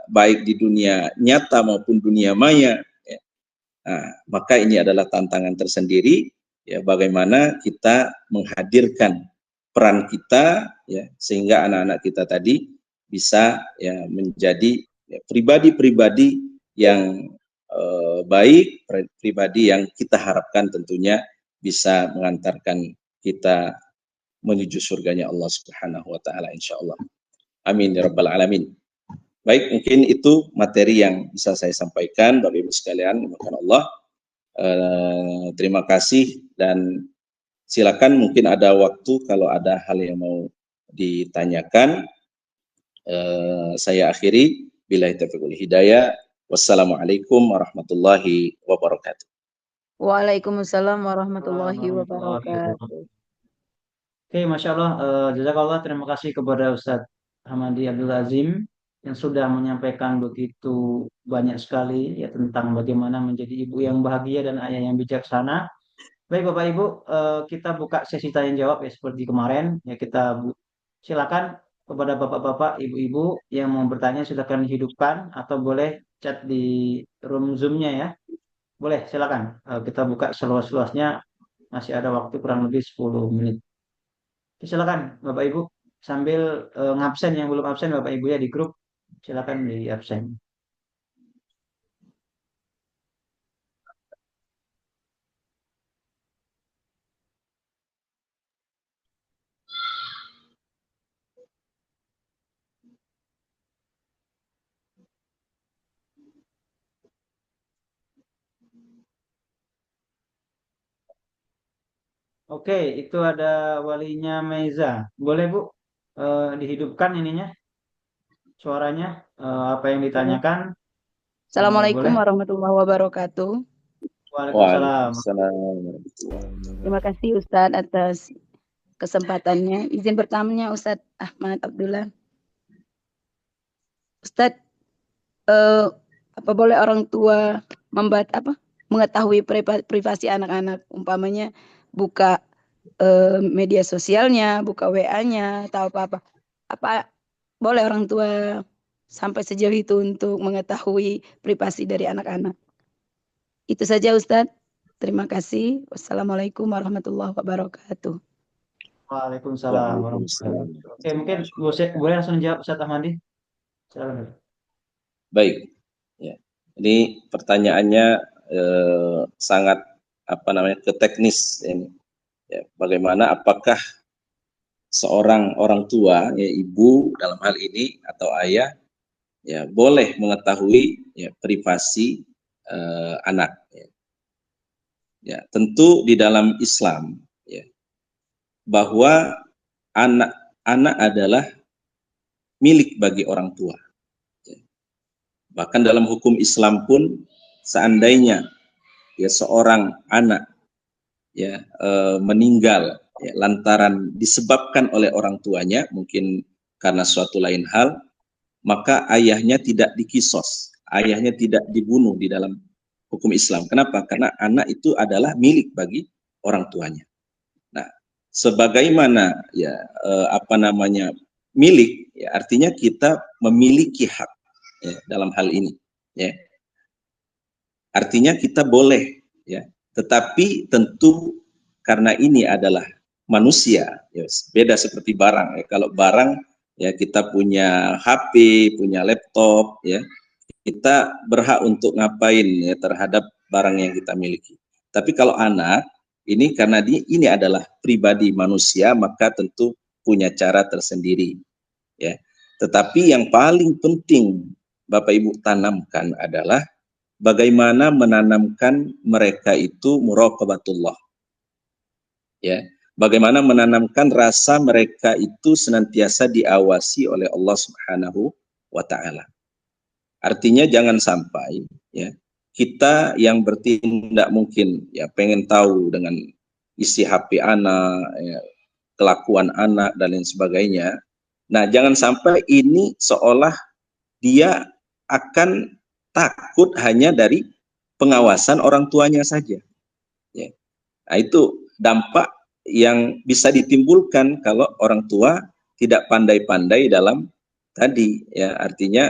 baik di dunia nyata maupun dunia maya. Ya. Nah, maka ini adalah tantangan tersendiri, ya, bagaimana kita menghadirkan peran kita, ya, sehingga anak-anak kita tadi bisa, ya, menjadi, ya, pribadi-pribadi yang baik, pribadi yang kita harapkan tentunya bisa mengantarkan kita menuju surganya Allah Subhanahu wa taala insyaallah. Amin ya rabbal alamin. Baik, mungkin itu materi yang bisa saya sampaikan Bapak Ibu sekalian, dimakan Allah. Terima kasih, dan silakan mungkin ada waktu kalau ada hal yang mau ditanyakan. Saya akhiri, billahi taufiq wal hidayah. Wassalamualaikum warahmatullahi wabarakatuh. Waalaikumsalam warahmatullahi wabarakatuh. Oke, Masya Allah, jazakallah, terima kasih kepada Ustadz Hamadi Abdul Azim yang sudah menyampaikan begitu banyak sekali ya tentang bagaimana menjadi ibu yang bahagia dan ayah yang bijaksana. Baik Bapak Ibu, kita buka sesi tanya jawab ya seperti kemarin ya, kita silakan kepada Bapak-bapak, Ibu-ibu yang mau bertanya silakan dihidupkan atau boleh chat di room Zoom-nya ya. Boleh, silakan. Kita buka seluas-luasnya, masih ada waktu kurang lebih 10 menit. Silakan Bapak Ibu, sambil ngabsen yang belum absen Bapak Ibu ya di grup, silakan di absen. Oke, itu ada walinya Meiza. Boleh Bu, dihidupkan ininya, suaranya, apa yang ditanyakan. Assalamualaikum Boleh. warahmatullahi wabarakatuh. Waalaikumsalam. Terima kasih Ustadz atas kesempatannya. Izin bertanya Ustadz Ahmad Abdullah. Ustadz, apa boleh orang tua mengetahui privasi anak-anak, umpamanya buka media sosialnya, buka WA-nya atau apa-apa. Apa boleh orang tua sampai sejauh itu untuk mengetahui privasi dari anak-anak? Itu saja Ustadz. Terima kasih. Wassalamualaikum warahmatullahi wabarakatuh. Waalaikumsalam warahmatullahi wabarakatuh. Oke, mungkin boleh langsung jawab Ustadz Ahmadi. Silakan. Baik, ya. Ini pertanyaannya sangat teknis ini. Ya, bagaimana, apakah seorang orang tua, ya, ibu dalam hal ini atau ayah, ya, boleh mengetahui, ya, privasi anak. Ya. Ya, tentu di dalam Islam, ya, bahwa anak adalah milik bagi orang tua. Ya. Bahkan dalam hukum Islam pun, seandainya, ya, seorang anak, ya, meninggal, ya, lantaran disebabkan oleh orang tuanya, mungkin karena suatu lain hal, maka ayahnya tidak dikisos, ayahnya tidak dibunuh di dalam hukum Islam. Kenapa? Karena anak itu adalah milik bagi orang tuanya. Nah, sebagaimana, ya, milik, ya, artinya kita memiliki hak, ya, dalam hal ini, ya. Artinya kita boleh, ya, tetapi tentu karena ini adalah manusia, ya, beda seperti barang. Ya. Kalau barang, ya, kita punya HP, punya laptop, ya, kita berhak untuk ngapain, ya, terhadap barang yang kita miliki. Tapi kalau anak ini karena ini adalah pribadi manusia, maka tentu punya cara tersendiri, ya. Tetapi yang paling penting Bapak Ibu tanamkan adalah bagaimana menanamkan mereka itu muraqabatullah, ya. Bagaimana menanamkan rasa mereka itu senantiasa diawasi oleh Allah Subhanahu wa taala. Artinya jangan sampai, ya, kita yang bertindak mungkin ya pengen tahu dengan isi HP anak, ya, kelakuan anak dan lain sebagainya. Nah, jangan sampai ini seolah dia akan takut hanya dari pengawasan orang tuanya saja, ya. Nah, itu dampak yang bisa ditimbulkan kalau orang tua tidak pandai-pandai dalam tadi, ya, artinya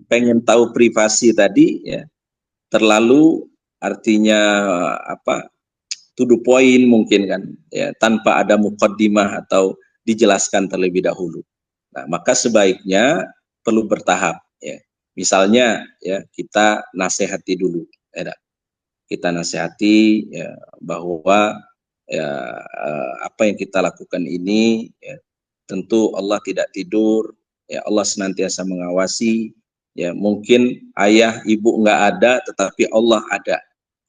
pengen tahu privasi tadi, ya, terlalu artinya to the point mungkin kan, ya, tanpa ada muqaddimah atau dijelaskan terlebih dahulu. Nah, maka sebaiknya perlu bertahap, ya. Misalnya, ya, kita nasihati dulu, ya, kita nasihati, ya, bahwa ya apa yang kita lakukan ini, ya, tentu Allah tidak tidur, ya, Allah senantiasa mengawasi, ya, mungkin ayah ibu nggak ada tetapi Allah ada,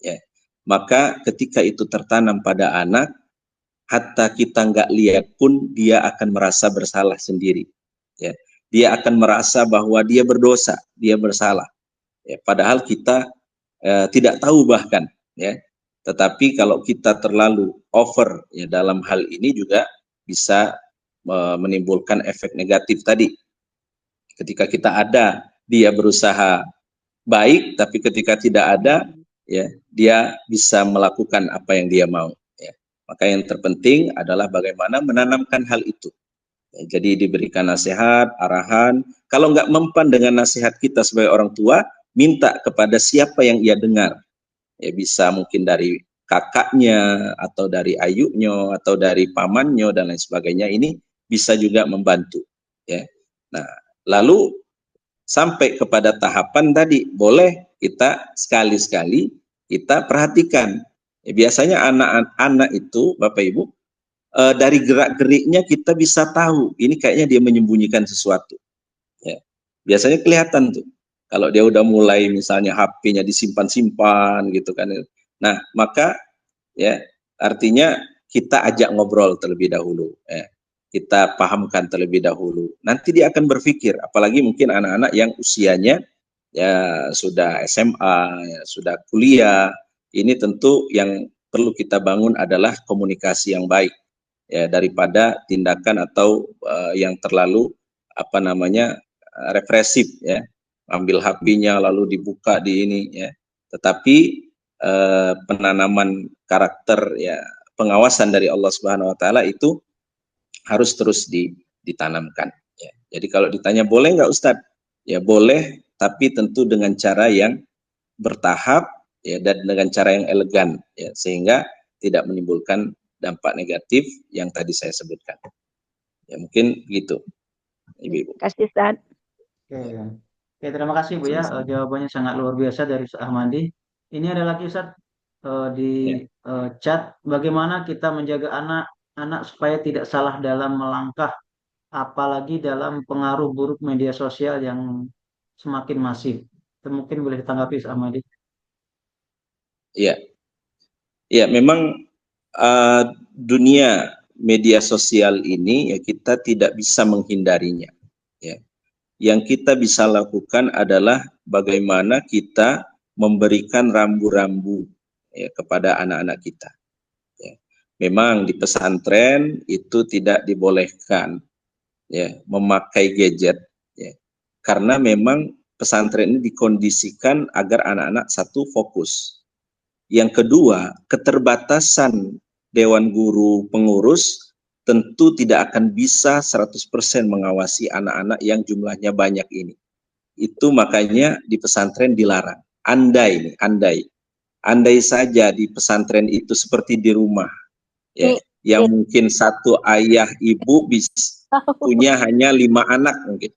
ya. Maka ketika itu tertanam pada anak, hatta kita nggak lihat pun dia akan merasa bersalah sendiri, ya. Dia akan merasa bahwa dia berdosa, dia bersalah, ya, padahal kita tidak tahu bahkan, ya. Tetapi kalau kita terlalu over, ya, dalam hal ini juga bisa menimbulkan efek negatif tadi. Ketika kita ada, dia berusaha baik, tapi ketika tidak ada, ya, dia bisa melakukan apa yang dia mau, ya. Maka yang terpenting adalah bagaimana menanamkan hal itu. Ya, jadi diberikan nasihat, arahan. Kalau nggak mempan dengan nasihat kita sebagai orang tua, minta kepada siapa yang ia dengar. Ya, bisa mungkin dari kakaknya, atau dari ayunya, atau dari pamannya, dan lain sebagainya. Ini bisa juga membantu, ya. Nah, lalu sampai kepada tahapan tadi, boleh kita sekali-sekali kita perhatikan. Ya, biasanya anak-anak itu, Bapak Ibu, dari gerak-geriknya kita bisa tahu, ini kayaknya dia menyembunyikan sesuatu. Ya. Biasanya kelihatan tuh, kalau dia udah mulai misalnya HP-nya disimpan-simpan gitu kan. Nah, maka ya artinya kita ajak ngobrol terlebih dahulu, ya. Kita pahamkan terlebih dahulu. Nanti dia akan berpikir, apalagi mungkin anak-anak yang usianya ya sudah SMA, ya, sudah kuliah. Ini tentu yang perlu kita bangun adalah komunikasi yang baik, ya, daripada tindakan atau yang terlalu represif, ya, ambil HP-nya lalu dibuka di ini, ya. Tetapi penanaman karakter, ya, pengawasan dari Allah Subhanahu wa taala itu harus terus ditanamkan, ya. Jadi kalau ditanya boleh nggak Ustadz? Ya boleh, tapi tentu dengan cara yang bertahap, ya, dan dengan cara yang elegan, ya, sehingga tidak menimbulkan dampak negatif yang tadi saya sebutkan. Ya mungkin gitu, Ibu-ibu. Terima kasih, Ustaz. Oke, terima kasih Bu, ya. Jawabannya sangat luar biasa dari Ustaz Ahmadi. Ini ada lagi Ustaz di chat, bagaimana kita menjaga anak-anak supaya tidak salah dalam melangkah, apalagi dalam pengaruh buruk media sosial yang semakin masif. Itu mungkin boleh ditanggapi Ustaz Ahmadi. Iya, ya, memang dunia media sosial ini, ya, kita tidak bisa menghindarinya, ya. Yang kita bisa lakukan adalah bagaimana kita memberikan rambu-rambu, ya, kepada anak-anak kita, ya. Memang di pesantren itu tidak dibolehkan, ya, memakai gadget, ya, karena memang pesantren ini dikondisikan agar anak-anak satu fokus. Yang kedua, keterbatasan dewan guru pengurus tentu tidak akan bisa 100% mengawasi anak-anak yang jumlahnya banyak ini. Itu makanya di pesantren dilarang. Andai saja di pesantren itu seperti di rumah, ya, yang mungkin satu ayah ibu bisa punya hanya 5 anak mungkin,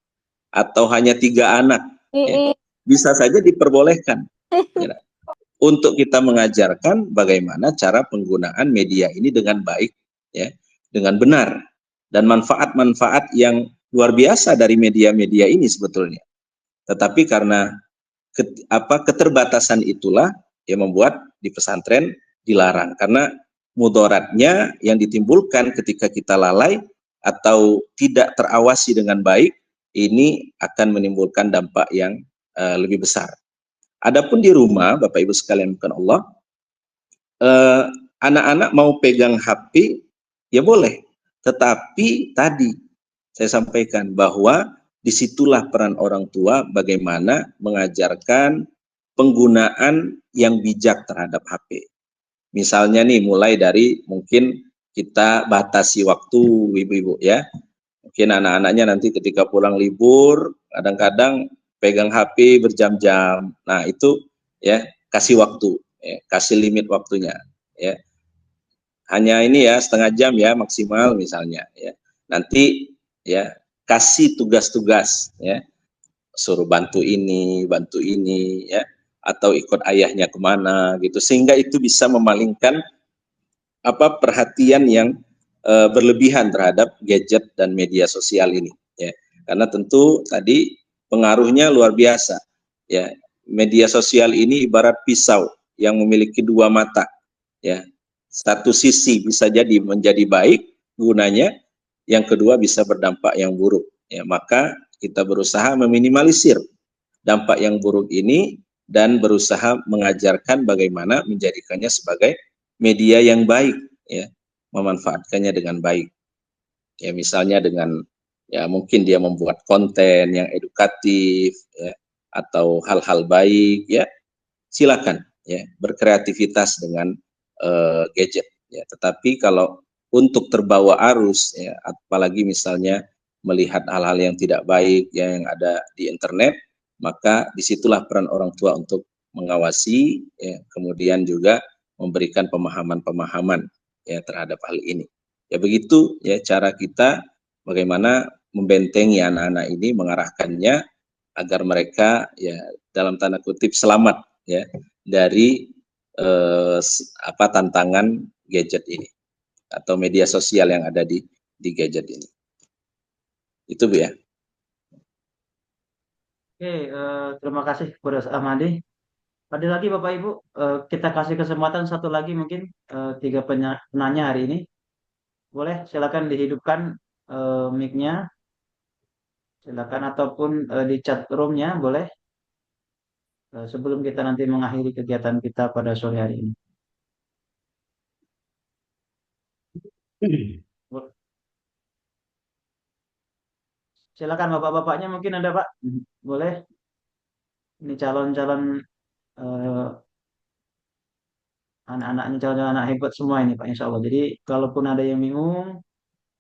atau hanya 3 anak, ya, bisa saja diperbolehkan, ya. untuk kita mengajarkan bagaimana cara penggunaan media ini dengan baik, ya, dengan benar, dan manfaat-manfaat yang luar biasa dari media-media ini sebetulnya. Tetapi karena keterbatasan itulah yang membuat di pesantren dilarang, karena mudaratnya yang ditimbulkan ketika kita lalai atau tidak terawasi dengan baik ini akan menimbulkan dampak yang lebih besar. Adapun di rumah, Bapak Ibu sekalian, bukan Allah, anak-anak mau pegang HP, ya boleh. Tetapi tadi saya sampaikan bahwa disitulah peran orang tua bagaimana mengajarkan penggunaan yang bijak terhadap HP. Misalnya nih, mulai dari mungkin kita batasi waktu, ibu-ibu ya. Mungkin anak-anaknya nanti ketika pulang libur, kadang-kadang pegang HP berjam-jam. Nah, itu ya kasih waktu, ya, kasih limit waktunya, ya. Hanya ini ya setengah jam ya maksimal misalnya, ya. Nanti ya kasih tugas-tugas, ya. Suruh bantu ini ya, atau ikut ayahnya kemana gitu, sehingga itu bisa memalingkan perhatian yang berlebihan terhadap gadget dan media sosial ini, ya. Karena tentu tadi pengaruhnya luar biasa, ya. Media sosial ini ibarat pisau yang memiliki dua mata, ya. Satu sisi bisa jadi menjadi baik gunanya, yang kedua bisa berdampak yang buruk, ya. Maka kita berusaha meminimalisir dampak yang buruk ini dan berusaha mengajarkan bagaimana menjadikannya sebagai media yang baik, ya, memanfaatkannya dengan baik. Ya, misalnya dengan ya mungkin dia membuat konten yang edukatif, ya, atau hal-hal baik, ya, silakan ya berkreativitas dengan gadget, ya. Tetapi kalau untuk terbawa arus, ya, apalagi misalnya melihat hal-hal yang tidak baik ya, yang ada di internet, maka disitulah peran orang tua untuk mengawasi, ya, kemudian juga memberikan pemahaman-pemahaman ya terhadap hal ini. Ya begitu ya cara kita bagaimana membentengi anak-anak ini, mengarahkannya agar mereka ya dalam tanda kutip selamat ya dari tantangan gadget ini atau media sosial yang ada di gadget ini. Itu Bu ya. Oke, terima kasih kepada Ustaz Ahmadi. Ada lagi Bapak Ibu, kita kasih kesempatan satu lagi mungkin 3 penanya hari ini. Boleh silakan dihidupkan mic-nya, silakan, ataupun di chat room-nya boleh, sebelum kita nanti mengakhiri kegiatan kita pada sore hari ini. Silakan bapak-bapaknya mungkin ada Pak, boleh. Ini calon-calon anak-anaknya, calon-calon anak hebat semua ini Pak, Insya Allah. Jadi kalaupun ada yang bingung,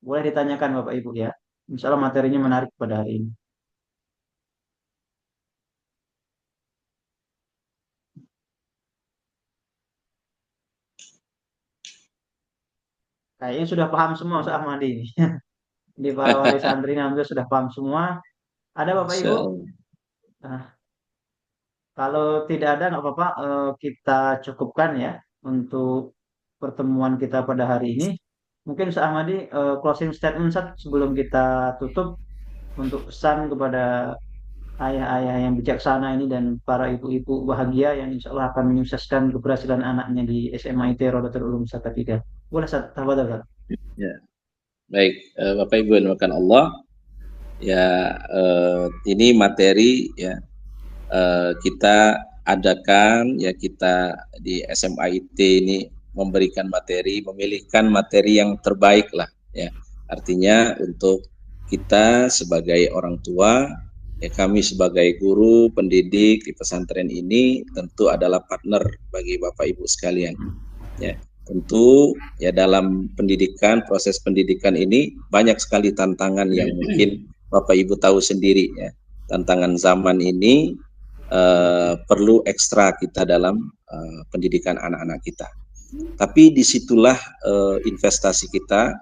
boleh ditanyakan Bapak Ibu ya. Insya Allah materinya menarik pada hari ini. Kayaknya sudah paham semua Ustaz Ahmadi ini. Di para wali santri hampir sudah paham semua. Ada Bapak Ibu? Nah, kalau tidak ada nggak apa-apa, kita cukupkan ya untuk pertemuan kita pada hari ini. Mungkin Ustaz Ahmadi closing statement sebelum kita tutup untuk pesan kepada ayah-ayah yang bijaksana ini dan para ibu-ibu bahagia yang insya Allah akan menyukseskan keberhasilan anaknya di SMA IT Rodatul Ulum Salatiga. Boleh Ustaz, tafadhol. Ya. Baik, Bapak Ibu yang dimuliakan Allah, ya ini materi ya kita adakan ya, kita di SMA IT ini memberikan materi, memilihkan materi yang terbaik lah ya. Artinya untuk kita sebagai orang tua, ya kami sebagai guru pendidik di pesantren ini tentu adalah partner bagi Bapak Ibu sekalian. Ya, tentu ya dalam pendidikan, proses pendidikan ini banyak sekali tantangan yang mungkin Bapak Ibu tahu sendiri ya. Tantangan zaman ini perlu ekstra kita dalam pendidikan anak-anak kita. Tapi disitulah investasi kita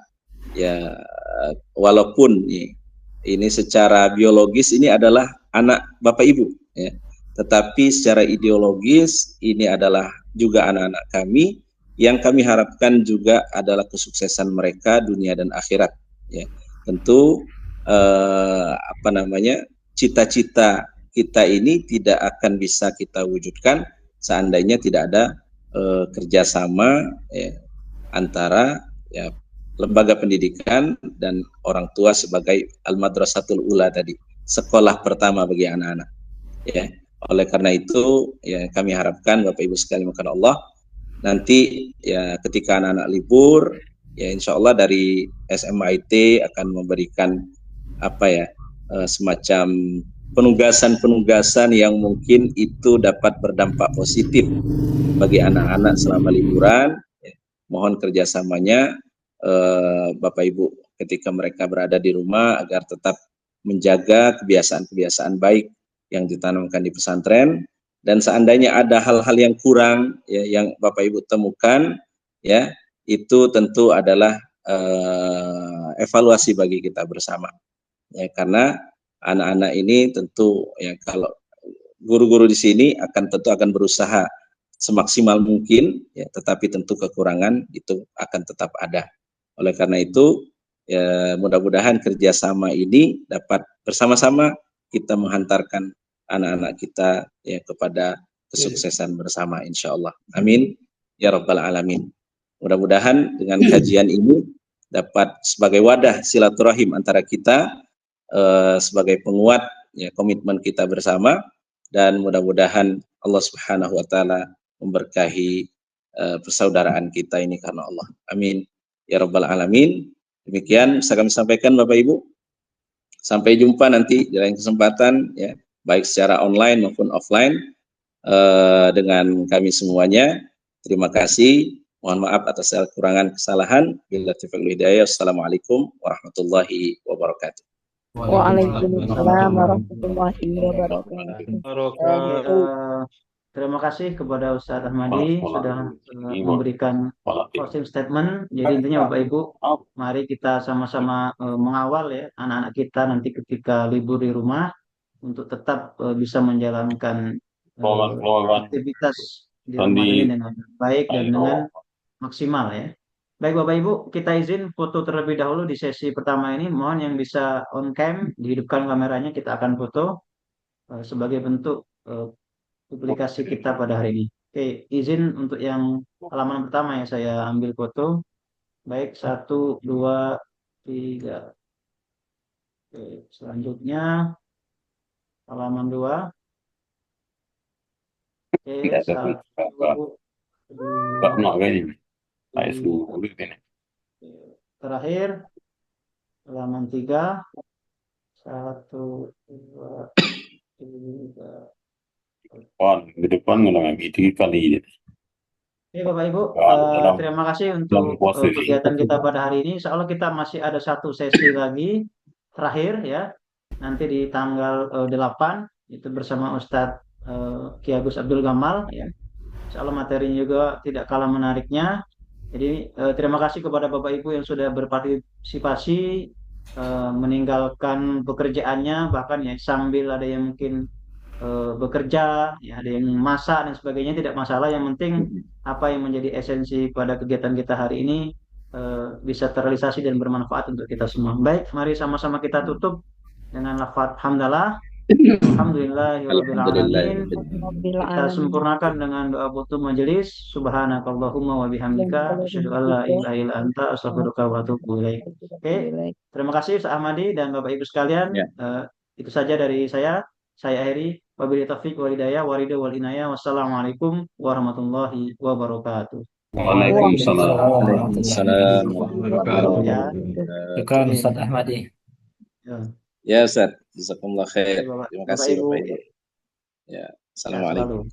ya, walaupun ini secara biologis ini adalah anak Bapak Ibu ya, tetapi secara ideologis ini adalah juga anak-anak kami yang kami harapkan juga adalah kesuksesan mereka dunia dan akhirat. Ya, tentu cita-cita kita ini tidak akan bisa kita wujudkan seandainya tidak ada kerjasama antara lembaga pendidikan dan orang tua sebagai al-madrasatul ula tadi, sekolah pertama bagi anak-anak. Ya, oleh karena itu ya kami harapkan Bapak Ibu sekalian maka Allah nanti ya ketika anak-anak libur ya insya Allah dari SMIT akan memberikan semacam penugasan-penugasan yang mungkin itu dapat berdampak positif bagi anak-anak selama liburan. Mohon kerjasamanya Bapak Ibu ketika mereka berada di rumah agar tetap menjaga kebiasaan-kebiasaan baik yang ditanamkan di pesantren, dan seandainya ada hal-hal yang kurang ya, yang Bapak Ibu temukan ya, itu tentu adalah evaluasi bagi kita bersama ya, karena anak-anak ini tentu ya kalau guru-guru di sini tentu akan berusaha semaksimal mungkin ya, tetapi tentu kekurangan itu akan tetap ada. Oleh karena itu ya mudah-mudahan kerjasama ini dapat bersama-sama kita menghantarkan anak-anak kita ya kepada kesuksesan bersama insya Allah. Amin ya rabbal alamin. Mudah-mudahan dengan kajian ini dapat sebagai wadah silaturahim antara kita sebagai penguat ya komitmen kita bersama, dan mudah-mudahan Allah Subhanahu wa taala memberkahi persaudaraan kita ini karena Allah. Amin ya rabbal alamin. Demikian bisa kami sampaikan Bapak Ibu. Sampai jumpa nanti di lain kesempatan ya, baik secara online maupun offline dengan kami semuanya. Terima kasih. Mohon maaf atas segala kekurangan kesalahan. Billahi taufiq wal hidayah. Assalamualaikum warahmatullahi wabarakatuh. Waalaikumsalam warahmatullahi wabarakatuh. Terima kasih kepada Ustadz Ahmadi sudah memberikan closing statement. Jadi intinya Bapak Ibu, mari kita sama-sama mengawal ya anak-anak kita nanti ketika libur di rumah untuk tetap bisa menjalankan aktivitas di rumah ini dengan baik dan dengan maksimal ya. Baik Bapak Ibu, kita izin foto terlebih dahulu di sesi pertama ini. Mohon yang bisa on cam, dihidupkan kameranya, kita akan foto sebagai bentuk publikasi kita pada hari ini. Oke, izin untuk yang halaman pertama ya saya ambil foto. Baik, 1, 2, 3. Oke, selanjutnya halaman 2. Oke, 1, 2, 3. Terakhir halaman 3. 1, 2, 3. Di depan nggak gitu kali. Oke Bapak Ibu, terima kasih untuk kegiatan kita pada hari ini. Insya Allah kita masih ada satu sesi lagi terakhir ya. Nanti di tanggal 8 itu bersama Ustadz Ki Agus Abdul Gamal ya. Insya Allah materinya juga tidak kalah menariknya. Jadi terima kasih kepada Bapak Ibu yang sudah berpartisipasi meninggalkan pekerjaannya, bahkan ya sambil ada yang mungkin bekerja, ya ada yang masak dan sebagainya, tidak masalah. Yang penting apa yang menjadi esensi pada kegiatan kita hari ini bisa terrealisasi dan bermanfaat untuk kita semua. Baik, mari sama-sama kita tutup dengan lafaz hamdalah. Alhamdulillahirrahmanirrahim. Kita sempurnakan dengan doa tutup majelis. Subhanakallahumma wa bihamdika asyhadu an la ilaha illa anta astaghfiruka wa atubu ilaik. Oke, terima kasih Ustaz Ahmadi dan Bapak Ibu sekalian. Itu saja dari saya. Saya akhiri. Wabillahi taufiq wal hidayah warido wal inayah. Wassalamualaikum warahmatullahi wabarakatuh. Waalaikumsalam warahmatullahi wabarakatuh. Ustaz Ahmadi. Ya Ustaz, jazakumullah khair. Terima Terima kasih Bapak Ibu. Bapak Ibu. Ya, assalamualaikum.